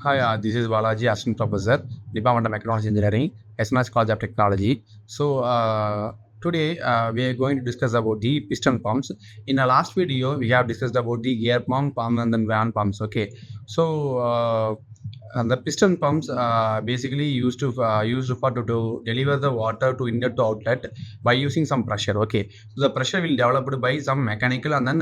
Hi, this is Balaji, Assistant Professor, Department of Mechatronics Engineering, SNS College of Technology. So, today we are going to discuss about the piston pumps. In the last video, we have discussed about the gear pump, and then van pumps. Okay, so and the piston pumps basically used for to deliver the water to inlet to outlet by using some pressure. Okay, so the pressure will developed by some mechanical and then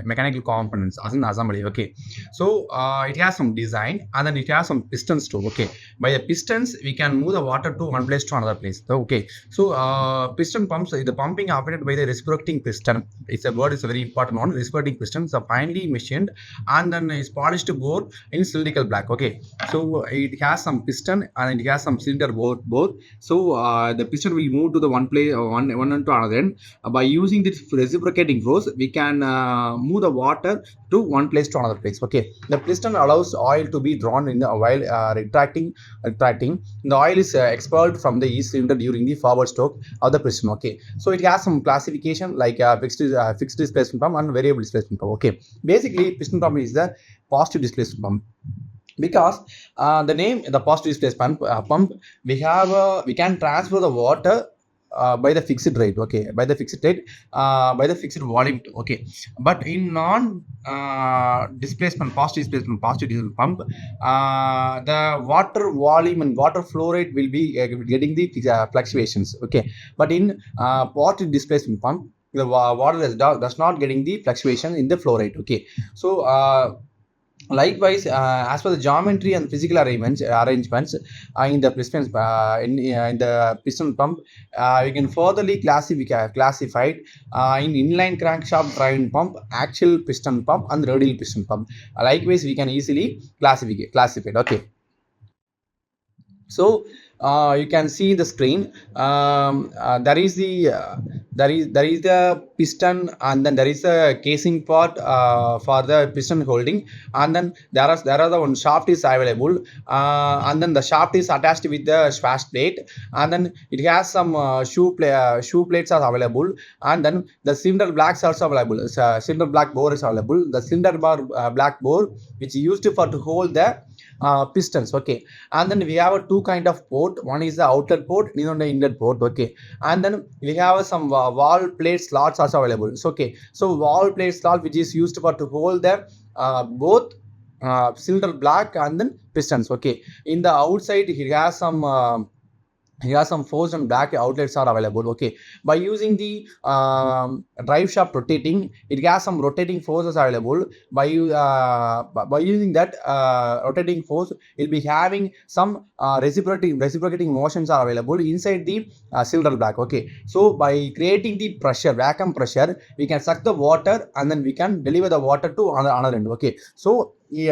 mechanical components as an assembly. Okay, so it has some design and then it has some pistons too. Okay, by the pistons we can move the water to one place to another place. Okay, so piston pumps, the pumping operated by the reciprocating piston. It's a word is a very important one. Reciprocating pistons are finely machined and then is polished bore in cylindrical black. Okay, so it has some piston and it has some cylinder bore. So the piston will move to the one place one end to another end. By using this reciprocating force we can move the water to one place to another place. Okay, the piston allows oil to be drawn in the while retracting. The oil is expelled from the east cylinder during the forward stroke of the piston. Okay, so it has some classification like fixed displacement pump and variable displacement pump. Okay, basically piston pump is the positive displacement pump, because the name the positive displacement pump, we can transfer the water by the fixed rate. Okay, by the fixed rate, by the fixed volume. Okay, but in non positive displacement pump, the water volume and water flow rate will be getting the fluctuations. Okay, but in positive displacement pump, the water does not getting the fluctuation in the flow rate. Okay, so likewise, as per the geometry and physical arrangements in the piston in the piston pump, you can furtherly classified in inline crankshaft driven pump, axial piston pump, and radial piston pump. Likewise, we can easily classify. Okay, so you can see the screen. There is the piston, and then there is a casing part for the piston holding, and then there are the one shaft is available, and then the shaft is attached with the swash plate, and then it has some shoe plates are available, and then the cylinder blacks also available. Cylinder black bore is available. The cylinder black bore which is used for to hold the pistons. Okay, and then we have two kind of port. One is the outlet port, and on the inlet port. Okay, and then we have some wall plate slots also available. So, okay, so wall plate slot which is used for to hold the both cylinder black and then pistons. Okay, in the outside it has some forged and black outlets are available. Okay, by using the drive shaft rotating, it has some rotating forces available. By using that rotating force, it will be having some reciprocating motions are available inside the cylinder black. Okay, so by creating the vacuum pressure, we can suck the water and then we can deliver the water to another end. Okay, so you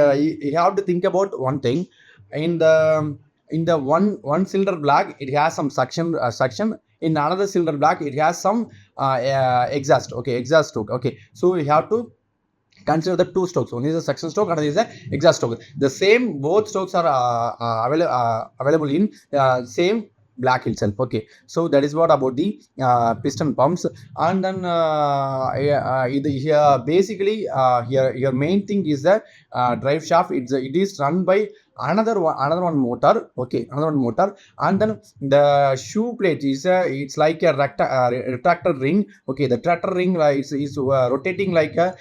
have to think about one thing. In the one cylinder black, it has some suction. In another cylinder black, it has some exhaust. Okay, exhaust stroke. Okay, so we have to consider the two strokes. One is a suction stroke, another is a exhaust stroke. The same both strokes are available in same black itself. Okay, so that is what about the piston pumps. And then here basically your main thing is the drive shaft. It is run by another one motor. Okay, another one motor, and then the shoe plate is it's like a retractor ring. Okay, the retractor ring is rotating like a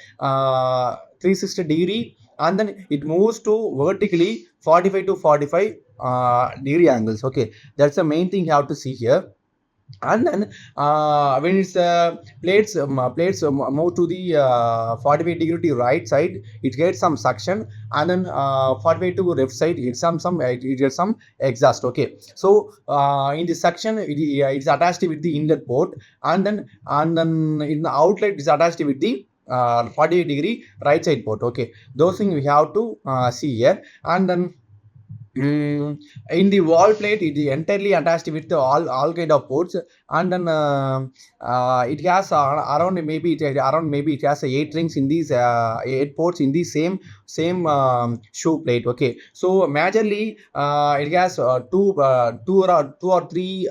360-degree, and then it moves to vertically 45 to 45 degree angles. Okay, that's the main thing you have to see here. And then when it's plates move to the 45 degree to right side, it gets some suction, and then 45 to left side it gets some exhaust. Okay, so in the suction it's attached with the inlet port, and then in the outlet it's attached with the 48 degree right side port. Okay, those things we have to see here. And then Mm, in the wall plate, it is entirely attached with all kind of ports, and then it has around maybe it has 8 rings in these 8 ports in the same shoe plate. Okay, so majorly it has two or three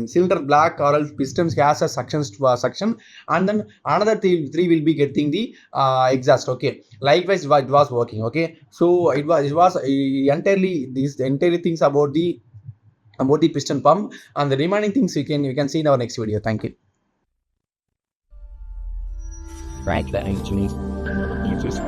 cylinder black or else pistons has a section, and then another three will be getting the exhaust. Okay, likewise it was working. Okay, so it was entirely these entirely things about the piston pump, and the remaining things we can see in our next video. Thank you. Right, that actually uses